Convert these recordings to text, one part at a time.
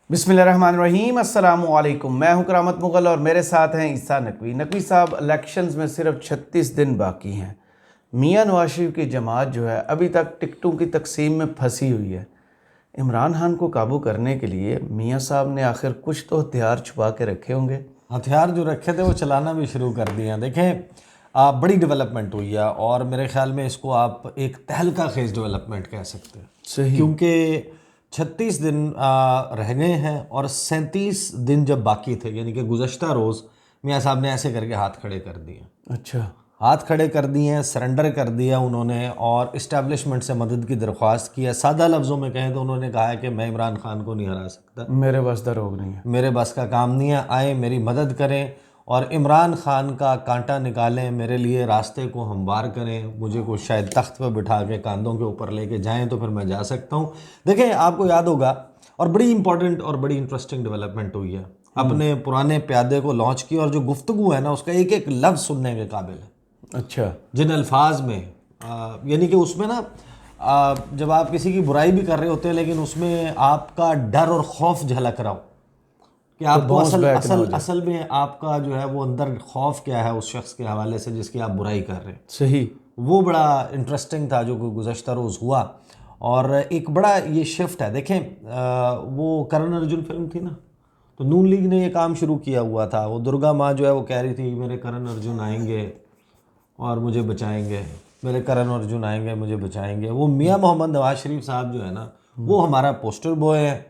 बिस्मिल्लाहिर्रहमानिर्रहीम, अस्सलामुअलैकुम। मैं हूं करामत मुग़ल और मेरे साथ हैं ईसा नकवी। नकवी साहब, इलेक्शंस में सिर्फ 36 दिन बाकी हैं। मियां नवाज शरीफ की जमात जो है अभी तक टिकटों की तकसीम में फंसी हुई है। इमरान खान को काबू करने के लिए मियां साहब ने आखिर कुछ तो हथियार छुपा के रखे होंगे। हथियार जो रखे थे वो चलाना भी शुरू कर दिए हैं। देखें, बड़ी डेवलपमेंट हुई है और मेरे ख्याल में इसको आप एक तहलका खेज डेवलपमेंट कह सकते हैं। सही। क्योंकि 36 दिन रह गए हैं और 37 दिन जब बाकी थे, यानी कि गुज़श्ता रोज़ मियाँ साहब ने ऐसे करके हाथ खड़े कर दिए। अच्छा। हाथ खड़े कर दिए हैं, सरेंडर कर दिया उन्होंने और इस्टेब्लिशमेंट से मदद की दरख्वास्त की है। सादा लफ्ज़ों में कहें तो उन्होंने कहा है कि मैं इमरान खान को नहीं हरा सकता, मेरे बस का रोग नहीं है, मेरे बस का काम नहीं है, आए मेरी मदद करें और इमरान खान का कांटा निकालें, मेरे लिए रास्ते को हमवार करें, मुझे को शायद तख्त पर बिठा के कांधों के ऊपर लेके जाएं तो फिर मैं जा सकता हूं। देखें, आपको याद होगा और बड़ी इंपॉर्टेंट और बड़ी इंटरेस्टिंग डेवलपमेंट हुई है। अपने पुराने प्यादे को लॉन्च किया और जो गुफ्तगू है ना, उसका एक एक लफ्ज़ सुनने के काबिल है। अच्छा। जिन अल्फाज में यानी कि उसमें ना जब आप किसी की बुराई भी कर रहे होते हैं लेकिन उसमें आपका डर और खौफ झलक रहा हो कि आपको असल में आपका जो है वो अंदर खौफ क्या है उस शख्स के हवाले से जिसकी आप बुराई कर रहे हैं। सही। वो बड़ा इंटरेस्टिंग था जो गुज़श्ता रोज़ हुआ और एक बड़ा ये शिफ्ट है। देखें, वो करण अर्जुन फिल्म थी ना, तो नून लीग ने ये काम शुरू किया हुआ था। वो दुर्गा माँ जो है वो कह रही थी मेरे करण अर्जुन आएंगे और मुझे बचाएंगे, मेरे करण अर्जुन आएंगे मुझे बचाएंगे। वो मियाँ मोहम्मद नवाज शरीफ साहब जो है ना, वो हमारा पोस्टर बॉय है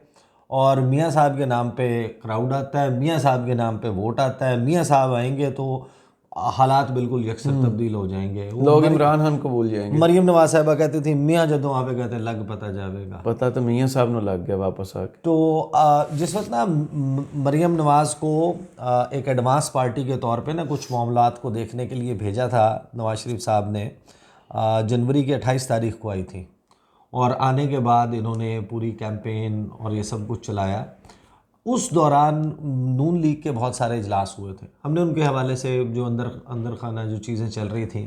और मियाँ साहब के नाम पे क्राउड आता है, मियाँ साहब के नाम पे वोट आता है। मियाँ साहब आएंगे तो हालात बिल्कुल यकसर तब्दील हो जाएंगे। लोग इमरान खान को भूल जाएंगे। मरियम नवाज साहबा कहती थी मियाँ जदों आवे कहते लग पता जाएगा। पता तो मियाँ साहब ने लग गया वापस आके। तो जिस वक्त ना मरियम नवाज़ को एक एडवांस पार्टी के तौर पे ना कुछ मामलात को देखने के लिए भेजा था नवाज शरीफ साहब ने, जनवरी की 28 तारीख को आई थी और आने के बाद इन्होंने पूरी कैंपेन और ये सब कुछ चलाया। उस दौरान नून लीग के बहुत सारे इजलास हुए थे। हमने उनके हवाले से जो अंदर खाना जो चीज़ें चल रही थी,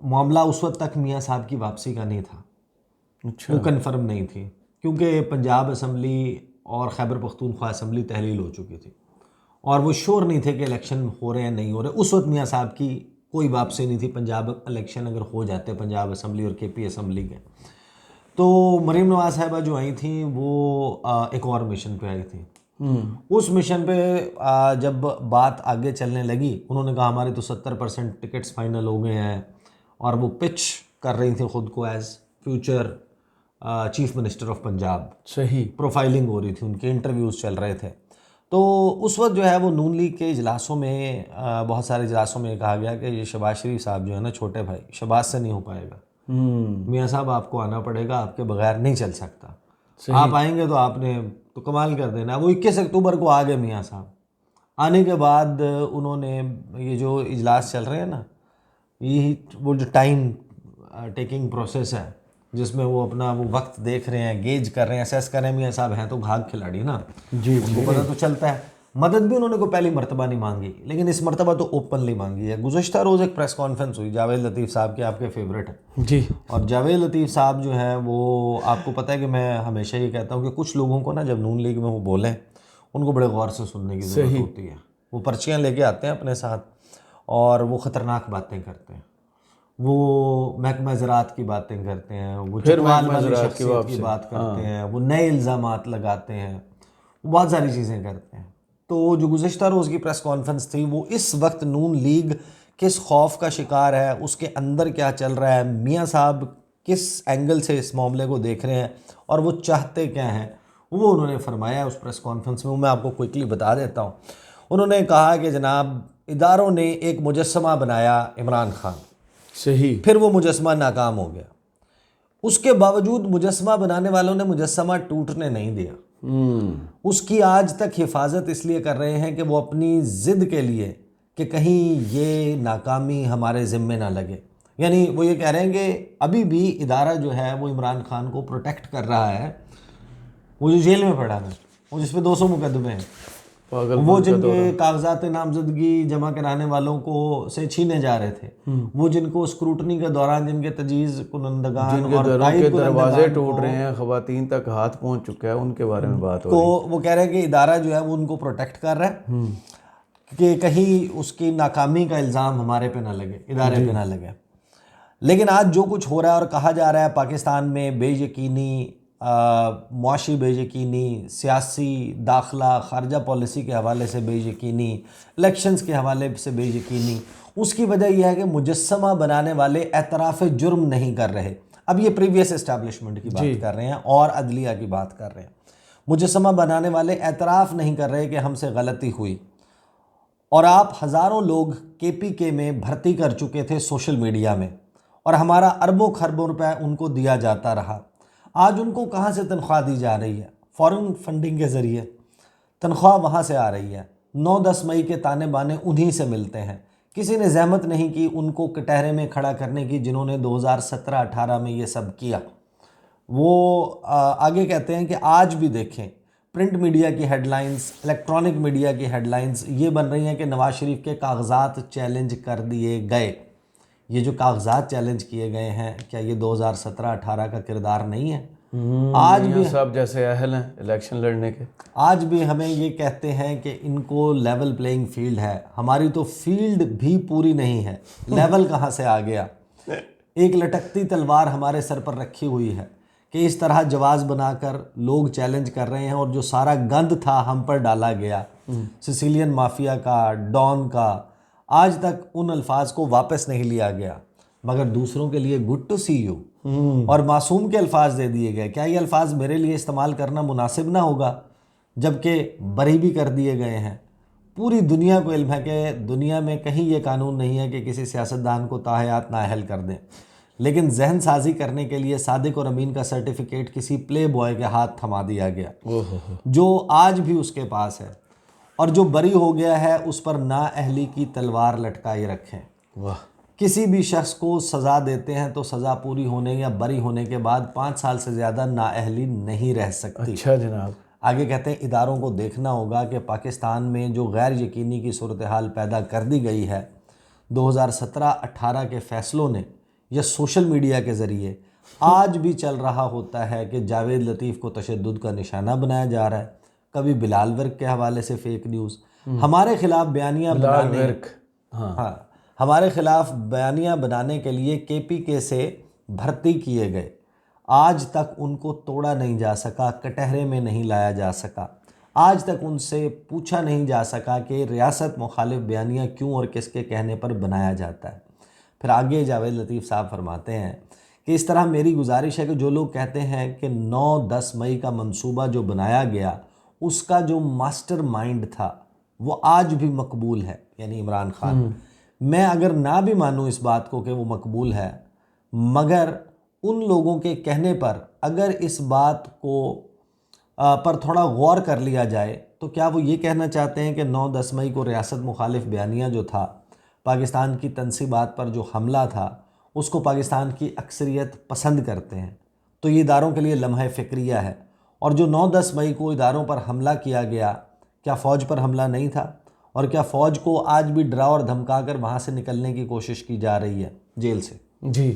मामला उस वक्त तक मियाँ साहब की वापसी का नहीं था। अच्छा। वो कन्फर्म नहीं थी क्योंकि पंजाब असम्बली और खैबर पख्तूनख्वा असम्बली तहलील हो चुकी थी और वो श्योर नहीं थे कि इलेक्शन हो रहे हैं नहीं हो रहे। उस वक्त मियाँ साहब की कोई वापसी नहीं थी। पंजाब इलेक्शन अगर हो जाते पंजाब असम्बली और KP असम्बली के, तो मरीम नवाज साहबा जो आई थी वो एक और मिशन पे आई थी। उस मिशन पे जब बात आगे चलने लगी, उन्होंने कहा हमारे तो 70% टिकट्स फाइनल हो गए हैं और वो पिच कर रही थी ख़ुद को as future chief minister of Punjab. सही। प्रोफाइलिंग हो रही थी, उनके इंटरव्यूज़ चल रहे थे। तो उस वक्त जो है वो नून लीग के इजलासों में बहुत सारे इजलासों में कहा गया कि ये शहबाज शरीफ साहब जो है ना, छोटे भाई, शहबाज से नहीं हो पाएगा। मियाँ साहब आपको आना पड़ेगा, आपके बगैर नहीं चल सकता। आप आएंगे तो आपने तो कमाल कर देना। वो 21 अक्टूबर को आ गए मियाँ साहब। आने के बाद उन्होंने ये जो इजलास चल रहे हैं ना, ये वो जो टाइम टेकिंग प्रोसेस है जिसमें वो अपना वो वक्त देख रहे हैं, गेज कर रहे हैं, असेस कर रहे हैं। मियाँ साहब हैं तो घाघ खिलाड़ी ना, जी, उनको पता तो चलता है। मदद भी उन्होंने को पहली मरतबा नहीं मांगी, लेकिन इस मरतबा तो ओपनली मांगी है। गुज़श्ता रोज़ एक प्रेस कॉन्फ्रेंस हुई, जावेद लतीफ़ साहब के, आपके फेवरेट है जी। और जावेद लतीफ़ साहब जो हैं वो, आपको पता है कि मैं हमेशा ये कहता हूँ कि कुछ लोगों को ना जब नून लीग में वो बोलें उनको बड़े गौर से सुनने की ज़रूरत होती है। वो पर्चियाँ लेके आते हैं अपने साथ और वो ख़तरनाक बातें करते हैं, वो महकमा ज़राअत की बातें करते हैं, वो चिकवाल वाली शख्सियत की बात करते हैं, वो नए इल्ज़ामात लगाते हैं, वो बहुत सारी चीज़ें करते हैं। तो जो गुज़श्ता रोज़ की प्रेस कॉन्फ्रेंस थी वो इस वक्त नून लीग किस खौफ का शिकार है, उसके अंदर क्या चल रहा है, मियाँ साहब किस एंगल से इस मामले को देख रहे हैं और वो चाहते क्या हैं, वो उन्होंने फरमाया उस प्रेस कॉन्फ्रेंस में। वो मैं आपको क्विकली बता देता हूँ। उन्होंने कहा कि जनाब, इदारों ने एक मुजस्समा बनाया इमरान खान, सही। फिर वो मुजस्समा नाकाम हो गया। उसके बावजूद मुजस्समा बनाने वालों ने मुजस्समा टूटने नहीं दिया। उसकी आज तक हिफाजत इसलिए कर रहे हैं कि वो अपनी ज़िद के लिए कि कहीं ये नाकामी हमारे ज़िम्मे ना लगे। यानी वो ये कह रहे हैं कि अभी भी इदारा जो है वो इमरान खान को प्रोटेक्ट कर रहा है। वो जो जेल में पड़ा है, वो जिस पे 200 मुकदमे हैं, वो जिनके कागजात नामजदगी जमा कराने वालों को से छीने जा रहे थे, वो जिनको स्क्रूटनी के दौरान जिनके तजीज़ कुनंदगान और के दरवाजे टूट रहे हैं, खवातीन तक हाथ पहुंच चुका है, उनके बारे में बात हो रही है। वो कह रहे हैं कि इदारा जो है वो उनको प्रोटेक्ट कर रहा है कि कहीं उसकी नाकामी का इल्ज़ाम हमारे पे ना लगे, इदारे पे ना लगे। लेकिन आज जो कुछ हो रहा है और कहा जा रहा है पाकिस्तान में बेयकीनी, मुआशी बेयकीनी, सियासी दाखिला खारजा पॉलिसी के हवाले से बेयकीनी, इलेक्शंस के हवाले से बेयकीनी, उसकी वजह यह है कि मुजस्समा बनाने वाले एतराफ़ जुर्म नहीं कर रहे। अब ये प्रीवियस इस्टेब्लिशमेंट की बात कर रहे हैं और अदलिया की बात कर रहे हैं। मुजस्समा बनाने वाले एतराफ़ नहीं कर रहे कि हमसे गलती हुई, और आप हज़ारों लोग KPK में भर्ती कर चुके थे सोशल मीडिया में, और हमारा अरबों खरबों रुपए उनको दिया जाता रहा। आज उनको कहाँ से तनख्वाह दी जा रही है? फॉरेन फंडिंग के ज़रिए तनख्वाह वहाँ से आ रही है। 9-10 मई के ताने बाने उन्हीं से मिलते हैं। किसी ने जहमत नहीं की उनको कटहरे में खड़ा करने की, जिन्होंने 2017-18 में ये सब किया। वो आगे कहते हैं कि आज भी देखें प्रिंट मीडिया की हेडलाइंस, इलेक्ट्रॉनिक मीडिया की हेडलाइंस ये बन रही हैं कि नवाज शरीफ के कागजात चैलेंज कर दिए गए। ये जो कागजात चैलेंज किए गए हैं, क्या ये 2017-18 का किरदार नहीं है? आज भी सब जैसे अहल हैं इलेक्शन लड़ने के। आज भी हमें ये कहते हैं कि इनको लेवल प्लेइंग फील्ड है। हमारी तो फील्ड भी पूरी नहीं है, लेवल कहाँ से आ गया? एक लटकती तलवार हमारे सर पर रखी हुई है कि इस तरह जवाज बनाकर लोग चैलेंज कर रहे हैं, और जो सारा गंद था हम पर डाला गया, सिसिलियन माफिया का, डॉन का, आज तक उन अल्फाज को वापस नहीं लिया गया, मगर दूसरों के लिए गुड टू सी यू और मासूम के अल्फाज दे दिए गए। क्या ये अल्फाज मेरे लिए इस्तेमाल करना मुनासिब ना होगा, जबकि बरी भी कर दिए गए हैं? पूरी दुनिया को इल्म है कि दुनिया में कहीं ये कानून नहीं है कि किसी सियासतदान को ताहयात नाअहल कर दें, लेकिन जहन साजी करने के लिए सादिक और अमीन का सर्टिफिकेट किसी प्ले बॉय के हाथ थमा दिया गया, जो आज भी उसके पास है, और जो बरी हो गया है उस पर नाअहली की तलवार लटकाए रखें। वाह। किसी भी शख्स को सज़ा देते हैं तो सज़ा पूरी होने या बरी होने के बाद 5 साल से ज़्यादा नाअहली नहीं रह सकती। अच्छा जनाब। आगे कहते हैं इदारों को देखना होगा कि पाकिस्तान में जो गैर यकीनी की सूरत हाल पैदा कर दी गई है 2017-18 के फ़ैसलों ने, या सोशल मीडिया के ज़रिए आज भी चल रहा होता है कि जावेद लतीफ़ को तशद्दुद का निशाना बनाया जा रहा है। कभी बिलाल वर्क के हवाले से फेक न्यूज़, हमारे खिलाफ बयानियाँ बनाने, हाँ, हमारे खिलाफ बयानियाँ बनाने के लिए KPK से भर्ती किए गए, आज तक उनको तोड़ा नहीं जा सका, कटहरे में नहीं लाया जा सका। आज तक उनसे पूछा नहीं जा सका कि रियासत मुखालिफ बयानियाँ क्यों और किसके कहने पर बनाया जाता है। फिर आगे जावेद लतीफ़ साहब फरमाते हैं कि इस तरह मेरी गुजारिश है कि जो लोग कहते हैं कि 9-10 मई का मंसूबा जो बनाया गया उसका जो मास्टर माइंड था वो आज भी मकबूल है, यानी इमरान खान। मैं अगर ना भी मानूँ इस बात को कि वो मकबूल है, मगर उन लोगों के कहने पर अगर इस बात को पर थोड़ा गौर कर लिया जाए तो क्या वो ये कहना चाहते हैं कि 9-10 मई को रियासत मुखालिफ बयानिया जो था, पाकिस्तान की तनसीबात पर जो हमला था, उसको पाकिस्तान की अक्सरियत पसंद करते हैं? तो ये इदारों के लिए लम्हा फ़िक्रिया है। और जो 9-10 मई को इदारों पर हमला किया गया, क्या फ़ौज पर हमला नहीं था? और क्या फ़ौज को आज भी डरा और धमका कर वहाँ से निकलने की कोशिश की जा रही है जेल से? जी।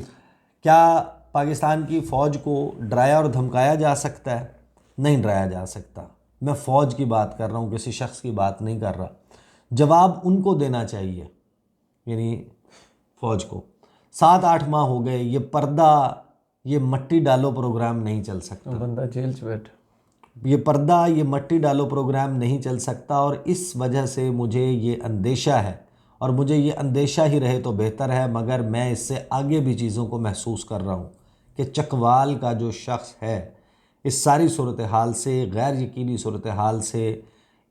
क्या पाकिस्तान की फ़ौज को डराया और धमकाया जा सकता है? नहीं डराया जा सकता। मैं फ़ौज की बात कर रहा हूँ, किसी शख्स की बात नहीं कर रहा। जवाब उनको देना चाहिए, यानी फ़ौज को। 7-8 माह हो गए, ये पर्दा, ये मट्टी डालो प्रोग्राम नहीं चल सकता। बंदा जेल से बैठ, ये पर्दा, ये मट्टी डालो प्रोग्राम नहीं चल सकता। और इस वजह से मुझे ये अंदेशा है, और मुझे ये अंदेशा ही रहे तो बेहतर है, मगर मैं इससे आगे भी चीज़ों को महसूस कर रहा हूँ कि चकवाल का जो शख्स है, इस सारी सूरत हाल से, गैर यकीनी सूरत हाल से,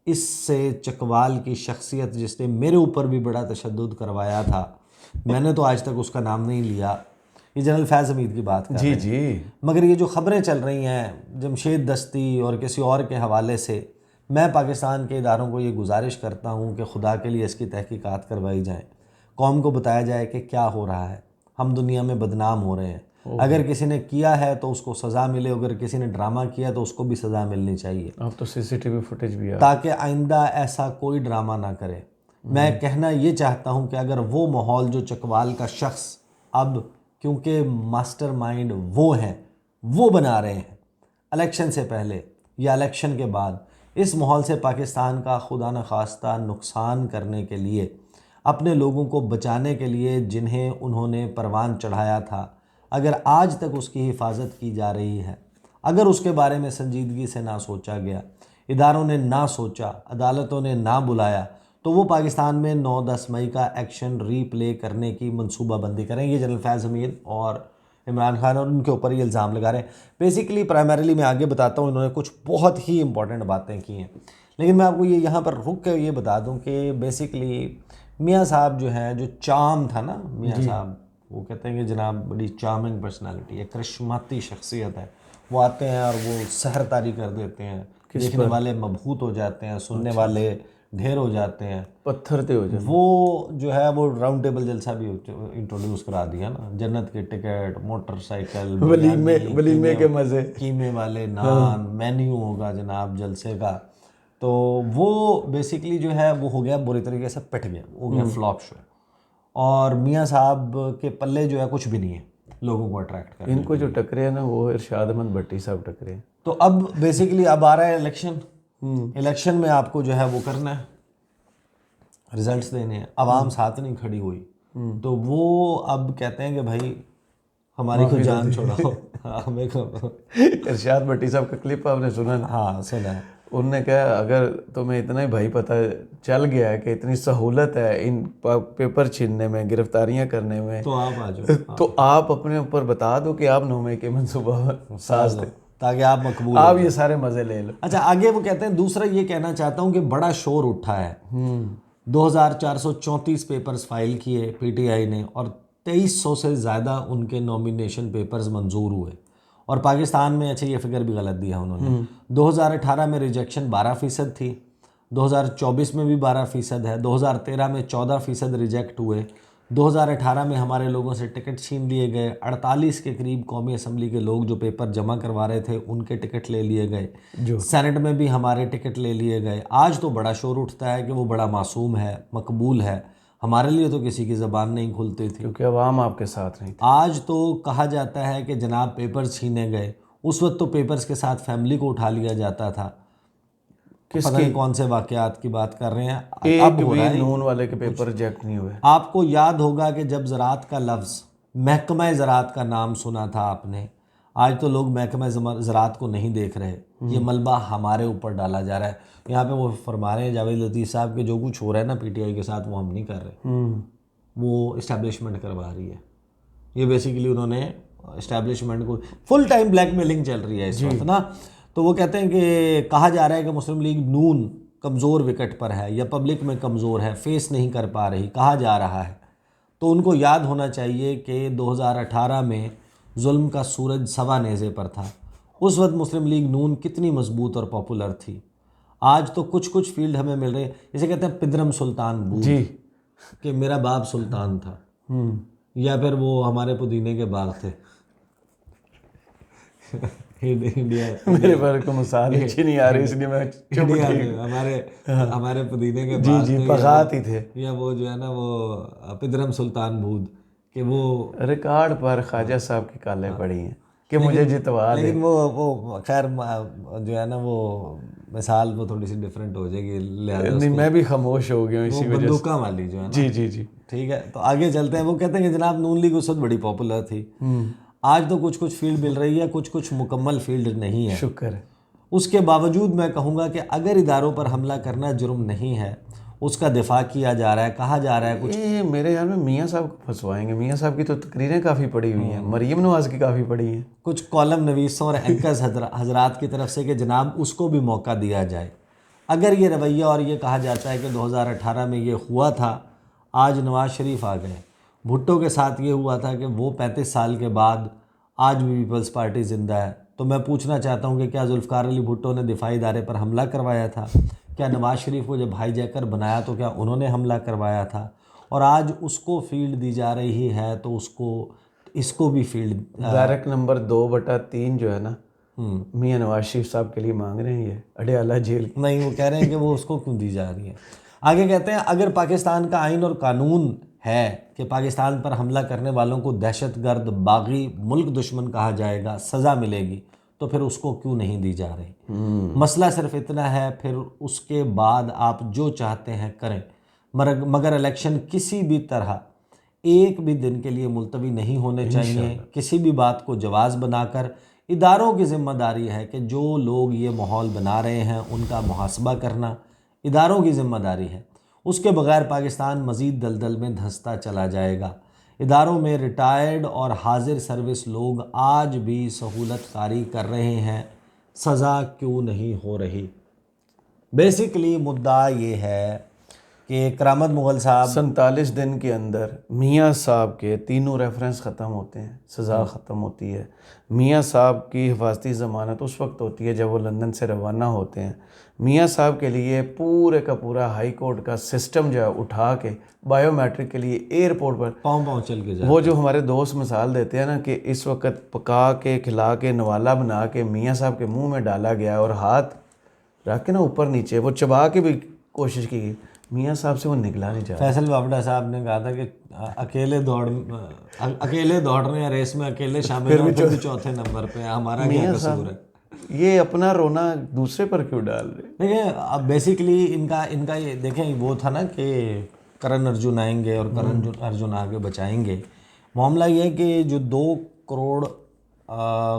इससे चकवाल की शख्सियत जिसने मेरे ऊपर भी बड़ा तशद्दुद करवाया था, मैंने तो आज तक उसका नाम नहीं लिया, ये जनरल फैज़ हमीद की बात कर रहे हैं। जी। मगर ये जो ख़बरें चल रही हैं जमशेद दस्ती और किसी और के हवाले से, मैं पाकिस्तान के इदारों को ये गुजारिश करता हूँ कि खुदा के लिए इसकी तहकीकात करवाई जाए, कौम को बताया जाए कि क्या हो रहा है। हम दुनिया में बदनाम हो रहे हैं। अगर किसी ने किया है तो उसको सज़ा मिले, अगर किसी ने ड्रामा किया तो उसको भी सज़ा मिलनी चाहिए, अब तो सीसीटीवी फुटेज भी है। ताकि आइंदा ऐसा कोई ड्रामा ना करे। मैं कहना ये चाहता हूँ कि अगर वो माहौल जो चकवाल का शख्स, अब क्योंकि मास्टरमाइंड वो हैं, वो बना रहे हैं इलेक्शन से पहले या इलेक्शन के बाद, इस माहौल से पाकिस्तान का खुदा न खास्ता नुकसान करने के लिए, अपने लोगों को बचाने के लिए जिन्हें उन्होंने परवान चढ़ाया था, अगर आज तक उसकी हिफाजत की जा रही है, अगर उसके बारे में संजीदगी से ना सोचा गया, इदारों ने ना सोचा, अदालतों ने ना बुलाया, तो वो पाकिस्तान में 9-10 मई का एक्शन रीप्ले करने की मनसूबाबंदी करें। ये जनरल फैज़ हमीद और इमरान खान और उनके ऊपर ये इल्ज़ाम लगा रहे हैं। बेसिकली प्राइमरीली मैं आगे बताता हूँ, इन्होंने कुछ बहुत ही इंपॉर्टेंट बातें की हैं, लेकिन मैं आपको ये यहाँ पर रुक कर ये बता दूँ कि बेसिकली मियाँ साहब जो हैं, जो चार्म था ना मियाँ साहब, वो कहते हैं कि जनाब बड़ी चार्मिंग पर्सनालिटी है, करिश्माती शख्सियत है, वो आते हैं और वो सहर तारी कर देते हैं, देखने वाले मबहूत हो जाते हैं, सुनने वाले ढेर हो जाते हैं, पत्थर ते हो जाए। वो जो है वो राउंड टेबल जलसा भी इंट्रोड्यूस करा दिया ना, जन्नत के टिकट, मोटरसाइकिल, वलीमे के मज़े, कीमे वाले नान, मेन्यू होगा जनाब जलसे का। तो वो बेसिकली जो है वो हो गया, बुरी तरीके से पिट गया, हो गया फ्लॉप शो। और मियाँ साहब के पल्ले जो है कुछ भी नहीं है लोगों को अट्रैक्ट करने। इनको जो टकरे हैं ना वो इरशाद अहमद भट्टी साहब टकरे हैं। तो अब बेसिकली अब आ रहा है इलेक्शन, इलेक्शन में आपको जो है वो करना है, रिजल्ट्स देने हैं, आवाम साथ नहीं खड़ी हुई, तो वो अब कहते हैं कि भाई हमारी को जान छोड़ाओ, हमें को। इरशाद भट्टी साहब का क्लिप आपने सुना ना? हाँ सुना है। उनने कहा अगर तुम्हें इतना ही भाई पता चल गया है कि इतनी सहूलत है इन पेपर छीनने में, गिरफ्तारियां करने में, तो आप आ जाओ, तो आप अपने ऊपर बता दो कि आप 9 मई के मनसूबा साज थे, ताकि आप मकबूल आप ये सारे मजे ले लो। अच्छा आगे वो कहते हैं, दूसरा ये कहना चाहता हूँ कि बड़ा शोर उठा है, 2434 पेपर्स फाइल किए पीटीआई ने और 2300 से ज़्यादा उनके नॉमिनेशन पेपर्स मंजूर हुए। और पाकिस्तान में, अच्छा ये फिगर भी गलत दिया उन्होंने, 2018 में रिजेक्शन 12% थी, 2024 में भी 12% है, 2013 में 14% रिजेक्ट हुए, 2018 में हमारे लोगों से टिकट छीन लिए गए, 48 के करीब कौमी असम्बली के लोग जो पेपर जमा करवा रहे थे उनके टिकट ले लिए गए, सेनेट में भी हमारे टिकट ले लिए गए। आज तो बड़ा शोर उठता है कि वो बड़ा मासूम है, मकबूल है, हमारे लिए तो किसी की ज़बान नहीं खुलती थी क्योंकि अवाम आपके साथ नहीं थी। आज तो कहा जाता है कि जनाब पेपर्स छीने गए, उस वक्त तो पेपर्स के साथ फैमिली को उठा लिया जाता था। पता नहीं कौन से वाकयात की बात कर रहे हैं, एक भी नून वाले के पेपर रिजेक्ट नहीं हुए। आपको याद होगा कि जब ज़राअत का लफ्ज़, महकमा ज़राअत का नाम सुना था आपने, आज तो लोग महकमा ज़राअत को नहीं देख रहे, ये मलबा हमारे ऊपर डाला जा रहा है। यहाँ पे वो फरमा रहे हैं जावेद लतीफ़ साहब के जो कुछ हो रहा है ना पीटीआई के साथ वो हम नहीं कर रहे, वो इस्टेब्लिशमेंट करवा रही है। ये बेसिकली उन्होंने इस्टेब्लिशमेंट को, फुल टाइम ब्लैकमेलिंग चल रही है इस वक्त ना। तो वो कहते हैं कि कहा जा रहा है कि मुस्लिम लीग नून कमज़ोर विकेट पर है या पब्लिक में कमज़ोर है, फेस नहीं कर पा रही, कहा जा रहा है। तो उनको याद होना चाहिए कि 2018 में जुल्म का सूरज सवा नेज़े पर था, उस वक्त मुस्लिम लीग नून कितनी मजबूत और पॉपुलर थी। आज तो कुछ कुछ फील्ड हमें मिल रहे हैं, जैसे कहते हैं पिदरम सुल्तान बूद कि मेरा बाप सुल्तान था, या फिर वो हमारे पुदीने के बाग थे। इंडिया मेरे पर को मिसाल अच्छी नहीं आ रही इसलिए मैं चुप हमारे पुदीने के जी जी बगात ही थे, या वो जो है ना वो पिदरम सुल्तान बूद कि वो रिकॉर्ड पर ख्वाजा साहब की कालें पड़ी हैं कि मुझे जितवा दे। लेकिन वो खैर जो है ना वो मिसाल वो थोड़ी सी डिफरेंट हो जाएगी, लिहाजा नहीं मैं भी खामोश हो गया इसी वजह से। बंदूका वाली जो है ना, जी जी जी ठीक है। तो आगे चलते हैं। वो कहते हैं कि जनाब नून लीग उस वक्त बड़ी पॉपुलर थी, आज तो कुछ कुछ फील्ड मिल रही है, कुछ कुछ मुकम्मल फील्ड नहीं है। शुक्र है। उसके बावजूद मैं कहूँगा कि अगर इदारों पर हमला करना जुर्म नहीं है, उसका दिफा किया जा रहा है, कहा जा रहा है कुछ। ये मेरे ख्याल में मियाँ साहब को फंसवाएंगे। मियाँ साहब की तो तकरीरें काफ़ी पड़ी हुई हैं, मरीम नवाज की काफ़ी पड़ी हैं, कुछ कॉलम नवीसों और एंकर्स हजरात की तरफ से कि जनाब उसको भी मौका दिया जाए। अगर ये रवैया और ये कहा जाता है कि 2018 में ये हुआ था, आज नवाज़ शरीफ आ गए, भुट्टो के साथ ये हुआ था कि वो 35 साल के बाद आज भी पीपल्स पार्टी ज़िंदा है, तो मैं पूछना चाहता हूँ कि क्या जुल्फ़िकार अली भुट्टो ने दिफाई इदारे पर हमला करवाया था? क्या नवाज़ शरीफ को जब हाईजैकर बनाया तो क्या उन्होंने हमला करवाया था? और आज उसको फील्ड दी जा रही है तो उसको इसको भी फील्ड बैरक नंबर 2/3 जो है ना, मियां नवाज शरीफ साहब के लिए मांग रहे हैं ये अडयाला जेल। नहीं, वो कह रहे हैं कि वो उसको क्यों दी जा रही है। आगे कहते हैं अगर पाकिस्तान का आइन और कानून है कि पाकिस्तान पर हमला करने वालों को दहशतगर्द, बागी, मुल्क दुश्मन कहा जाएगा, सज़ा मिलेगी, तो फिर उसको क्यों नहीं दी जा रही। मसला सिर्फ इतना है, फिर उसके बाद आप जो चाहते हैं करें, मगर इलेक्शन किसी भी तरह एक भी दिन के लिए मुलतवी नहीं होने चाहिए। किसी भी बात को जवाज़ बनाकर इदारों की ज़िम्मेदारी है कि जो लोग ये माहौल बना रहे हैं उनका मुहासबा करना इदारों की ज़िम्मेदारी है। उसके बगैर पाकिस्तान मज़ीद दलदल में धंसता चला जाएगा। इदारों में रिटायर्ड और हाजिर सर्विस लोग आज भी सहूलत कारी कर रहे हैं, सज़ा क्यों नहीं हो रही। बेसिकली मुद्दा ये है कि करामत मुगल साहब 47 दिन के अंदर मियां साहब के तीनों रेफरेंस ख़त्म होते हैं, सज़ा ख़त्म होती है। मियां साहब की हिफाजती ज़मानत उस वक्त होती है जब वो लंदन से रवाना होते हैं। मियां साहब के लिए पूरे का पूरा हाई कोर्ट का सिस्टम जो है उठा के बायोमेट्रिक के लिए एयरपोर्ट पर पाँव चल के वो जो हमारे दोस्त मिसाल देते हैं ना कि इस वक्त पका के खिला के नवाला बना के मियां साहब के मुंह में डाला गया और हाथ रख के ना ऊपर नीचे वो चबा के भी कोशिश की गई, मियां साहब से वो निकला नहीं जा रहा। फैसल बाबड़ा साहब ने कहा था कि अकेले दौड़ रहे हैं रेस में, अकेले शामिल हो, फिर भी चौथे नंबर पे, हमारा क्या कसूर है। ये अपना रोना दूसरे पर क्यों डाल रहे। देखिए अब बेसिकली इनका ये देखें, वो था ना कि करण अर्जुन आएंगे और करण अर्जुन आगे बचाएंगे। मामला ये है कि जो 2 करोड़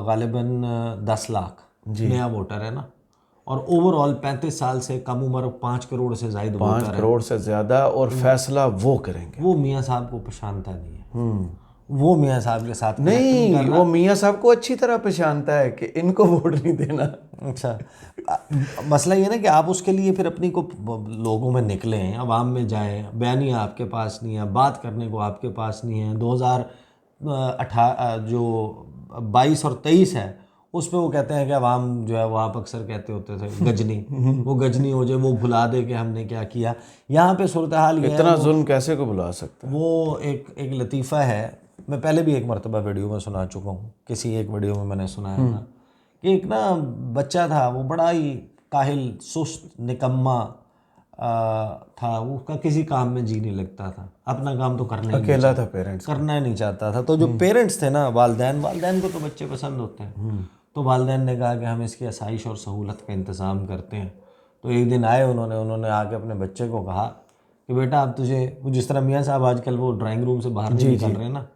गालिबन 10 लाख नया वोटर है ना, और ओवरऑल 35 साल से कम उम्र 5 करोड़ से ज़्यादा वोटर 5 करोड़ से ज़्यादा, और फैसला वो करेंगे। वो मियाँ साहब को पहचानता नहीं है, वो मियाँ साहब के साथ नहीं, वो मियाँ साहब को अच्छी तरह पहचानता है कि इनको वोट नहीं देना। अच्छा, मसला ये ना कि आप उसके लिए फिर अपनी को लोगों में निकलें, अवाम में जाएं, बयानिया आपके पास नहीं है, बात करने को आपके पास नहीं है। 2018 जो 22 और 23 है उस पर वो कहते हैं कि अवाम जो है वो आप अक्सर कहते होते थे गजनी, वो गजनी हो जाए, वो भुला दे कि हमने क्या किया। यहाँ पे सूरत हाल ये इतना जुल्म कैसे को भुला सकता है। वो एक लतीफ़ा है, मैं पहले भी एक मरतबा वीडियो में सुना चुका हूँ, किसी एक वीडियो में मैंने सुनाया था कि एक ना बच्चा था, वो बड़ा ही काहिल, सुस्त, निकम्मा था, वो उसका किसी काम में जी नहीं लगता था, अपना काम तो करना ही अकेला था, पेरेंट्स करना ही नहीं चाहता था। तो जो पेरेंट्स थे ना, वालदैन को तो बच्चे पसंद होते हैं, तो वालदैन ने कहा कि हम इसकी आसाइश और सहूलत का इंतज़ाम करते हैं। तो एक दिन आए उन्होंने आके अपने बच्चे को कहा कि बेटा अब तुझे, जिस तरह मियाँ साहब आजकल वो ड्राइंग रूम से बाहर नहीं निकल रहे हैं ना,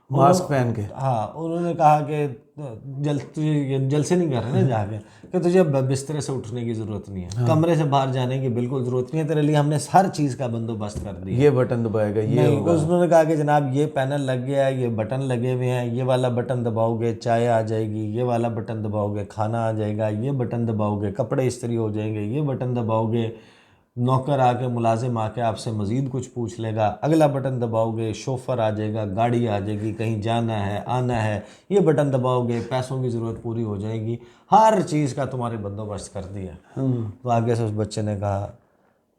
मास्क पहन के, हाँ, उन्होंने कहा कि तुझे जल से नहीं कर रहे ना जाके, कि तुझे अब बिस्तर से उठने की ज़रूरत नहीं है, कमरे से बाहर जाने की बिल्कुल ज़रूरत नहीं है, तेरे लिए हमने हर चीज़ का बंदोबस्त कर दिया। ये बटन दबाएगा, ये होगा। उन्होंने कहा कि जनाब ये पैनल लग गया है, ये बटन लगे हुए हैं, ये वाला बटन दबाओगे चाय आ जाएगी, ये वाला बटन दबाओगे खाना आ जाएगा, ये बटन दबाओगे कपड़े इस्त्री हो जाएंगे, ये बटन दबाओगे नौकर आके, मुलाजिम आके आपसे मज़ीद कुछ पूछ लेगा, अगला बटन दबाओगे शोफर आ जाएगा, गाड़ी आ जाएगी, कहीं जाना है आना है, ये बटन दबाओगे पैसों की ज़रूरत पूरी हो जाएगी, हर चीज़ का तुम्हारे बंदोबस्त कर दिया। तो आगे से उस बच्चे ने कहा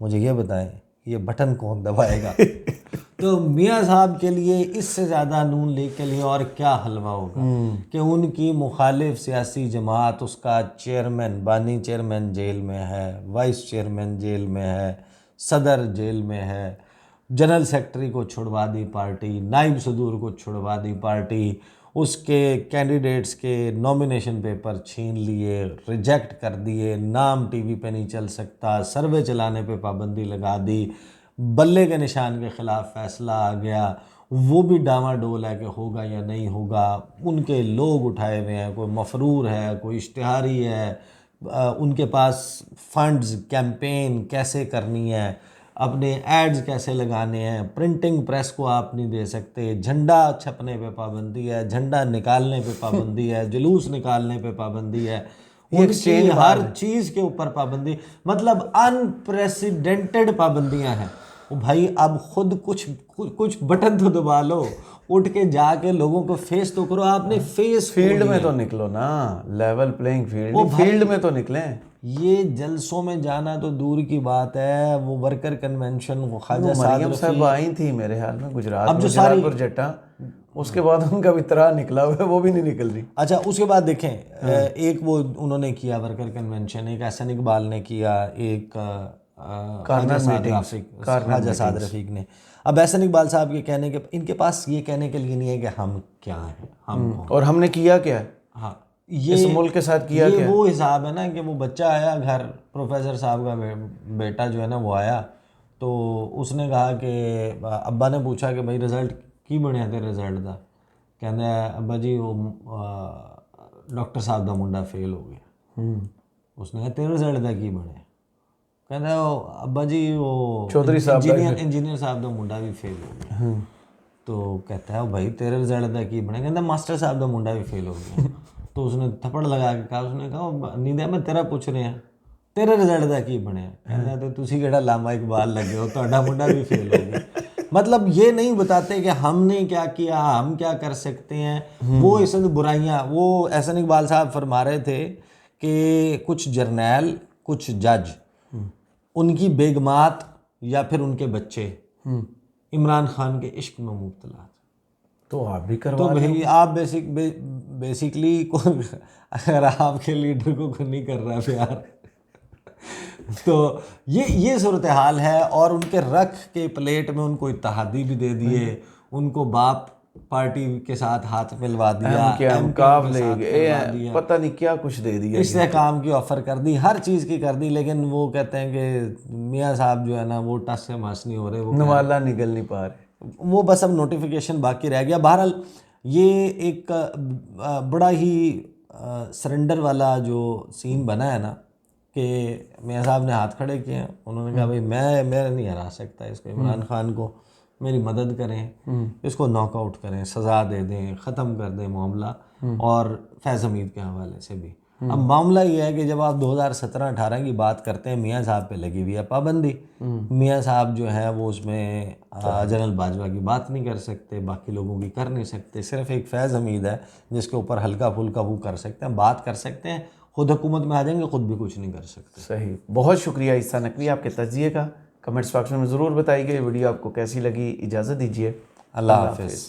मुझे ये बताएं ये बटन कौन दबाएगा। तो मियाँ साहब के लिए इससे ज़्यादा नून लीग के लिए और क्या हलवा होगा कि उनकी मुखालिफ सियासी जमात, उसका चेयरमैन, बानी चेयरमैन जेल में है, वाइस चेयरमैन जेल में है, सदर जेल में है, जनरल सेक्रेटरी को छुड़वा दी पार्टी, नाइब सदूर को छुड़वा दी पार्टी, उसके कैंडिडेट्स के नॉमिनेशन पेपर छीन लिए, रिजेक्ट कर दिए, नाम टीवी पे नहीं चल सकता, सर्वे चलाने पे पाबंदी लगा दी, बल्ले के निशान के ख़िलाफ़ फ़ैसला आ गया, वो भी डामाडोल है कि होगा या नहीं होगा। उनके लोग उठाए हुए हैं, कोई मफरूर है, कोई इश्तिहारी है, उनके पास फंड्स, कैंपेन कैसे करनी है, अपने एड्स कैसे लगाने हैं, प्रिंटिंग प्रेस को आप नहीं दे सकते, झंडा छपने पे पाबंदी है, झंडा निकालने पे पाबंदी है, जुलूस निकालने पे पाबंदी है, उनकी हर चीज़ के ऊपर पाबंदी, मतलब अनप्रेसिडेंटेड पाबंदियां हैं। वो भाई अब खुद कुछ बटन तो दबा लो, उठ के जाके लोगों को फेस तो करो, आपने फेस फील्ड में तो निकलो ना, लेवल प्लेइंग फील्ड, फील्ड में तो निकलें। ये जलसों में जाना तो दूर की बात है, वो वर्कर कन्वेंशन, वो ख्वाजा मरियम साहब आई थी मेरे ख्याल में गुजरात अब जो में, जलालपुर जट्टा, उसके बाद उनका भी तरह निकला हुआ है, वो भी नहीं निकल रही। अच्छा, उसके बाद देखें एक वो उन्होंने किया वर्कर कन्वेंशन, एक एहसन इकबाल ने किया, एक ख्वाजा साद रफीक ने। अब एहसन इकबाल साहब के कहने के, इनके पास ये कहने के लिए नहीं है कि हम क्या हैं, हम कौन। और हमने किया क्या है, हाँ, ये इस मुल्क के साथ किया क्या? वो हिसाब है ना कि वो बच्चा आया घर, प्रोफेसर साहब का बेटा जो है ना वो आया, तो उसने कहा कि अब्बा ने पूछा कि भाई रिजल्ट की बनया तेरे रिजल्ट का, कहना अब्बा जी वो डॉक्टर साहब का मुंडा फेल हो गया। उसने कहा तेरे रिजल्ट का की बनया, कहना अब्बा जी वो चौधरी साहब इंजीनियर साहब का मुंडा भी फेल हो गया। तो कहता है भाई तेरे रिजल्ट का की बनया, कहता मास्टर साहब का मुंडा भी फेल हो गया। तो उसने थप्पड़ लगा के कहा, उसने कहा नींद मैं तेरा पूछ रहे हैं तेरे रिजल्ट का की बनया, कहना तो तुसी केड़ा लामा इकबाल लगे हो, ਤੁਹਾਡਾ मुंडा भी फेल हो गया। मतलब ये नहीं बताते कि हमने क्या किया, हम क्या कर सकते हैं। वो इसमें बुराइयाँ, वो एहसन इकबाल साहब फरमा रहे थे कि कुछ जर्नैल, कुछ जज, उनकी बेगमात या फिर उनके बच्चे इमरान खान के इश्क में मुब्तला, तो आप भी करवा तो भाई आप बेसिकली अगर आपके लीडर को नहीं कर रहा प्यार तो ये सूरत हाल है। और उनके रख के प्लेट में उनको इत्तेहादी भी दे दिए, उनको बाप पार्टी के साथ हाथ मिलवा दिया, पता नहीं क्या कुछ दे दिया, इससे काम की ऑफर कर दी, हर चीज़ की कर दी। लेकिन वो कहते हैं कि मियाँ साहब जो है ना वो टस से मस नहीं हो रहे, वो नवाला निकल नहीं पा रहे, वो बस अब नोटिफिकेशन बाकी रह गया। बहरहाल ये एक बड़ा ही सरेंडर वाला जो सीन बना है ना कि मियाँ साहब ने हाथ खड़े किए हैं, उन्होंने कहा भाई मैं नहीं हरा सकता इसको, इमरान खान को मेरी मदद करें, इसको नॉकआउट करें, सज़ा दे दें, ख़त्म कर दें मामला। और फैज़ हमीद के हवाले से भी अब मामला ये है कि जब आप 2017-18 की बात करते हैं, मियाँ साहब पे लगी हुई है पाबंदी। मियाँ साहब जो है वो उसमें जनरल बाजवा की बात नहीं कर सकते, बाकी लोगों की कर नहीं सकते, सिर्फ एक फैज़ हमीद है जिसके ऊपर हल्का फुल्का वो कर सकते हैं, बात कर सकते हैं। खुद हुकूमत में आ जाएंगे, खुद भी कुछ नहीं कर सकते। सही, बहुत शुक्रिया ईसा नकवी आपके तज्जिए का। कमेंट्स बॉक्स में ज़रूर बताइए वीडियो आपको कैसी लगी। इजाज़त दीजिए, अल्लाह हाफ़िज़।